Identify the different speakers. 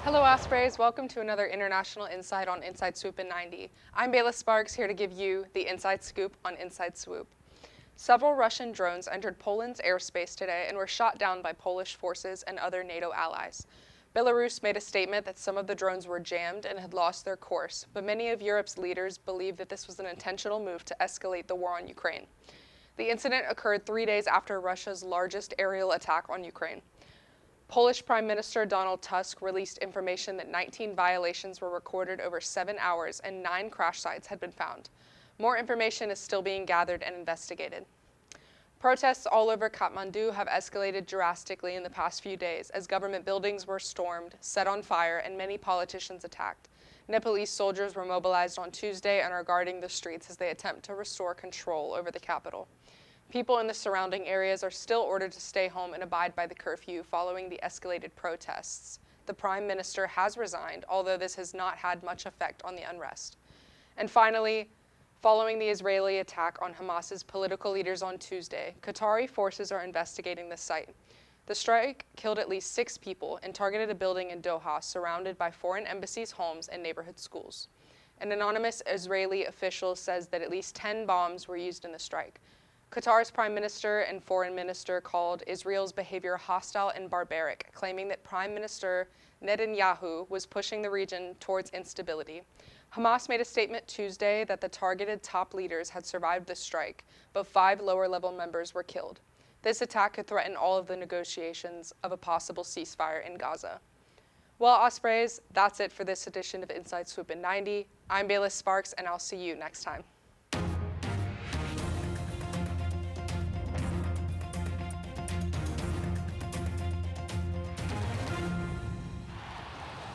Speaker 1: Hello Ospreys, welcome to another International Insight on Inside Swoop in 90. I'm Bayla Sparks, here to give you the Inside Scoop on Inside Swoop. Several Russian drones entered Poland's airspace today and were shot down by Polish forces and other NATO allies. Belarus made a statement that some of the drones were jammed and had lost their course, but many of Europe's leaders believe that this was an intentional move to escalate the war on Ukraine. The incident occurred 3 days after Russia's largest aerial attack on Ukraine. Polish Prime Minister Donald Tusk released information that 19 violations were recorded over 7 hours and 9 crash sites had been found. More information is still being gathered and investigated. Protests all over Kathmandu have escalated drastically in the past few days as government buildings were stormed, set on fire, and many politicians attacked. Nepalese soldiers were mobilized on Tuesday and are guarding the streets as they attempt to restore control over the capital. People in the surrounding areas are still ordered to stay home and abide by the curfew following the escalated protests. The Prime Minister has resigned, although this has not had much effect on the unrest. And finally, following the Israeli attack on Hamas's political leaders on Tuesday, Qatari forces are investigating the site. The strike killed at least 6 people and targeted a building in Doha surrounded by foreign embassies, homes, and neighborhood schools. An anonymous Israeli official says that at least 10 bombs were used in the strike. Qatar's Prime Minister and Foreign Minister called Israel's behavior hostile and barbaric, claiming that Prime Minister Netanyahu was pushing the region towards instability. Hamas made a statement Tuesday that the targeted top leaders had survived the strike, but 5 lower-level members were killed. This attack could threaten all of the negotiations of a possible ceasefire in Gaza. Well, Ospreys, that's it for this edition of Inside Swoop in 90. I'm Bayla Sparks, and I'll see you next time.